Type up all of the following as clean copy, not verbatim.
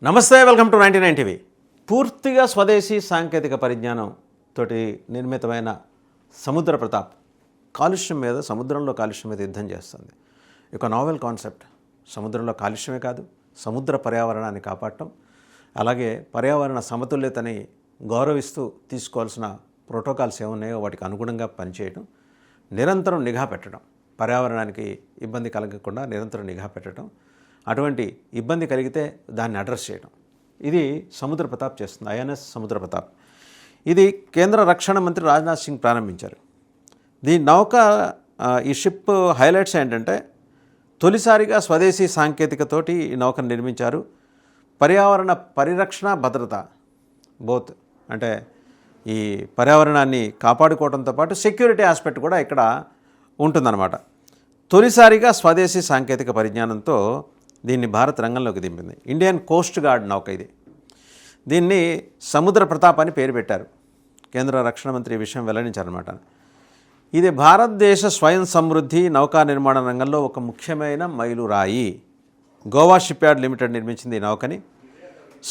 నమస్తే, welcome to 99 TV. పూర్తిగా స్వదేశీ సాంకేతిక పరిజ్ఞానం తోటి నిర్మితమైన సముద్ర ప్రతాప్ సముద్రంలో కాలుష్యం మీద యుద్ధం చేస్తుంది. ఒక నావెల్ కాన్సెప్ట్. సముద్రంలో కాలుష్యమే కాదు, సముద్ర పర్యావరణాన్ని కాపాడటం, అలాగే పర్యావరణ సమతుల్యతని గౌరవిస్తూ తీసుకోవాల్సిన ప్రోటోకాల్స్ ఏమున్నాయో వాటికి అనుగుణంగా పనిచేయడం, నిరంతరం నిఘా పెట్టడం, పర్యావరణానికి ఇబ్బంది కలగకుండా నిరంతరం నిఘా పెట్టడం, అటువంటి ఇబ్బంది కలిగితే దాన్ని అడ్రస్ చేయడం. ఇది సముద్ర ప్రతాప్ చేస్తుంది. ఐఎన్ఎస్ సముద్ర ప్రతాప్. ఇది కేంద్ర రక్షణ మంత్రి రాజ్నాథ్ సింగ్ ప్రారంభించారు. ఈ షిప్ హైలైట్స్ ఏంటంటే, తొలిసారిగా స్వదేశీ సాంకేతికతోటి ఈ నౌకను నిర్మించారు. పర్యావరణ పరిరక్షణ, భద్రత బోత్, అంటే ఈ పర్యావరణాన్ని కాపాడుకోవడంతో పాటు సెక్యూరిటీ ఆస్పెక్ట్ కూడా ఇక్కడ ఉంటుందన్నమాట. తొలిసారిగా స్వదేశీ సాంకేతిక పరిజ్ఞానంతో దీన్ని భారత్ రంగంలోకి దింపింది. ఇండియన్ కోస్ట్ గార్డ్ నౌక ఇది. దీన్ని సముద్ర ప్రతాప్ అని పేరు పెట్టారు. కేంద్ర రక్షణ మంత్రి ఈ విషయం వెల్లడించారన్నమాట. ఇది భారతదేశ స్వయం సమృద్ధి నౌకా నిర్మాణ రంగంలో ఒక ముఖ్యమైన మైలురాయి. గోవా షిప్యార్డ్ లిమిటెడ్ నిర్మించింది ఈ నౌకని.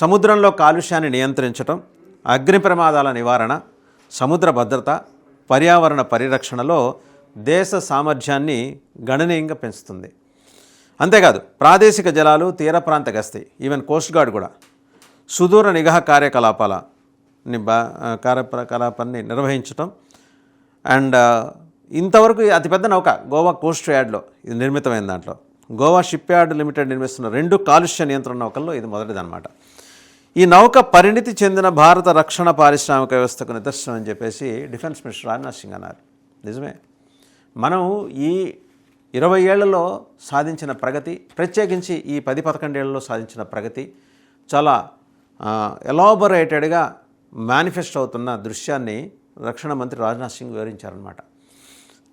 సముద్రంలో కాలుష్యాన్ని నియంత్రించడం, అగ్ని ప్రమాదాల నివారణ, సముద్ర భద్రత, పర్యావరణ పరిరక్షణలో దేశ సామర్థ్యాన్ని గణనీయంగా పెంచుతుంది. అంతేకాదు, ప్రాదేశిక జలాలు, తీర ప్రాంత గస్తీ, ఈవెన్ కోస్ట్ గార్డ్ కూడా సుదూర నిఘా కార్యకలాపాన్ని నిర్వహించడం. అండ్ ఇంతవరకు అతిపెద్ద నౌక గోవా కోస్ట్ యార్డ్లో ఇది నిర్మితమైన దాంట్లో గోవా షిప్ యార్డ్ లిమిటెడ్ నిర్మిస్తున్న 2 కాలుష్య నియంత్రణ నౌకల్లో ఇది మొదటిదన్నమాట. ఈ నౌక పరిణితి చెందిన భారత రక్షణ పారిశ్రామిక వ్యవస్థకు నిదర్శనం అని చెప్పేసి డిఫెన్స్ మినిస్టర్ రాజ్నాథ్ సింగ్ అన్నారు. నిజమే. మనం ఈ 20 ఏళ్లలో సాధించిన ప్రగతి, ప్రత్యేకించి ఈ 10-11 ఏళ్లలో సాధించిన ప్రగతి చాలా ఎలాబొరేటెడ్గా మేనిఫెస్ట్ అవుతున్న దృశ్యాన్ని రక్షణ మంత్రి రాజ్నాథ్ సింగ్ వివరించారనమాట.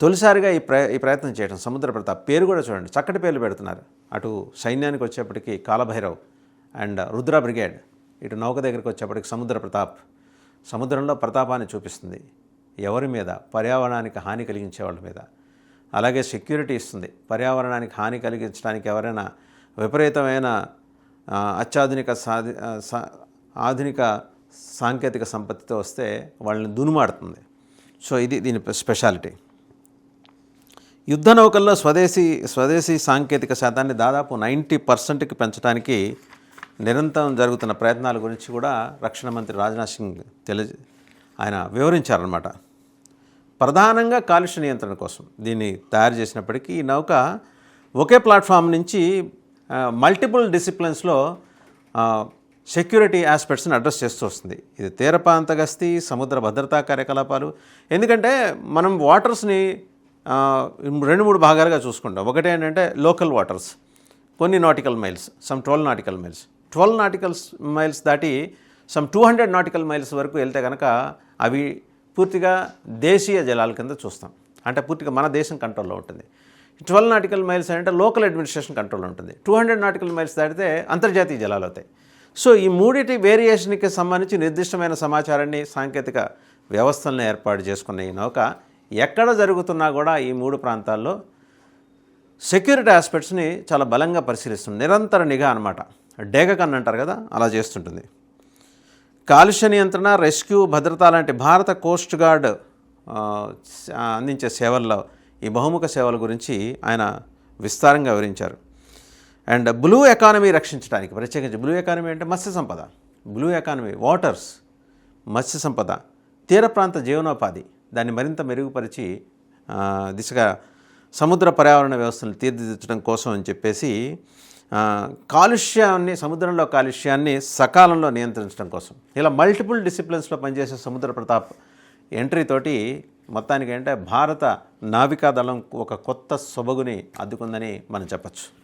తొలిసారిగా ఈ ప్రయత్నం చేయడం. సముద్ర ప్రతాప్ పేరు కూడా చూడండి, చక్కటి పేర్లు పెడుతున్నారు. అటు సైన్యానికి వచ్చేప్పటికి కాలభైరవ్ అండ్ రుద్ర బ్రిగేడ్, ఇటు నౌక దగ్గరికి వచ్చేప్పటికి సముద్ర ప్రతాప్. సముద్రంలో ప్రతాపాన్ని చూపిస్తుంది. ఎవరి మీద? పర్యావరణానికి హాని కలిగించే వాళ్ళ మీద. అలాగే సెక్యూరిటీ ఇస్తుంది. పర్యావరణానికి హాని కలిగించడానికి ఎవరైనా విపరీతమైన ఆధునిక సాంకేతిక సంపత్తితో వస్తే వాళ్ళని దునుమాడుతుంది. సో ఇది దీని స్పెషాలిటీ. యుద్ధ నౌకల్లో స్వదేశీ సాంకేతిక శాతాన్ని దాదాపు 90%కి పెంచడానికి నిరంతరం జరుగుతున్న ప్రయత్నాల గురించి కూడా రక్షణ మంత్రి రాజ్నాథ్ సింగ్ ఆయన వివరించారన్నమాట. ప్రధానంగా కాలుష్య నియంత్రణ కోసం దీన్ని తయారు చేసినప్పటికీ ఈ నౌక ఒకే ప్లాట్ఫామ్ నుంచి మల్టిపుల్ డిసిప్లిన్స్లో సెక్యూరిటీ ఆస్పెక్ట్స్ని అడ్రస్ చేస్తూ వస్తుంది. ఇది తీర ప్రాంత గస్తీ, సముద్ర భద్రతా కార్యకలాపాలు. ఎందుకంటే మనం వాటర్స్ని 2-3 భాగాలుగా చూసుకుంటాం. ఒకటి ఏంటంటే లోకల్ వాటర్స్, కొన్ని nautical miles, some 12 nautical miles. 12 nautical miles దాటి సమ్ 200 నాటికల్ మైల్స్ వరకు వెళ్తే కనుక అవి పూర్తిగా దేశీయ జలాల కింద చూస్తాం. అంటే పూర్తిగా మన దేశం కంట్రోల్లో ఉంటుంది. 12 నాటికల్ మైల్స్ అంటే లోకల్ అడ్మినిస్ట్రేషన్ కంట్రోల్లో ఉంటుంది. 200 నాటికల్ మైల్స్ దాటితే అంతర్జాతీయ జలాలు అవుతాయి. సో ఈ మూడిటి వేరియేషన్కి సంబంధించి నిర్దిష్టమైన సమాచారాన్ని, సాంకేతిక వ్యవస్థలను ఏర్పాటు చేసుకున్న ఈ నౌక ఎక్కడ జరుగుతున్నా కూడా ఈ 3 ప్రాంతాల్లో సెక్యూరిటీ ఆస్పెక్ట్స్ని చాలా బలంగా పరిశీలిస్తుంది. నిరంతర నిఘా అనమాట. డేగ కన్ను అంటారు కదా, అలా చేస్తుంటుంది. కాలుష్య నియంత్రణ, రెస్క్యూ, భద్రత లాంటి భారత కోస్ట్ గార్డ్ అందించే సేవల్లో ఈ బహుముఖ సేవల గురించి ఆయన విస్తారంగా వివరించారు. అండ్ బ్లూ ఎకానమీ రక్షించడానికి, ప్రత్యేకించి బ్లూ ఎకానమీ అంటే Matsya Sampada, blue economy, waters, Matsya Sampada, తీర ప్రాంత జీవనోపాధి, దాన్ని మరింత మెరుగుపరిచి దిశగా సముద్ర పర్యావరణ వ్యవస్థను తీర్చిదిద్దడం కోసం అని చెప్పేసి సముద్రంలో కాలుష్యాన్ని సకాలంలో నియంత్రించడం కోసం ఇలా మల్టిపుల్ డిసిప్లిన్స్లో పనిచేసే సముద్ర ప్రతాప్ ఎంట్రీతోటి మొత్తానికి అంటే భారత నావికాదళం ఒక కొత్త సొబగుని అద్దుకుందని మనం చెప్పచ్చు.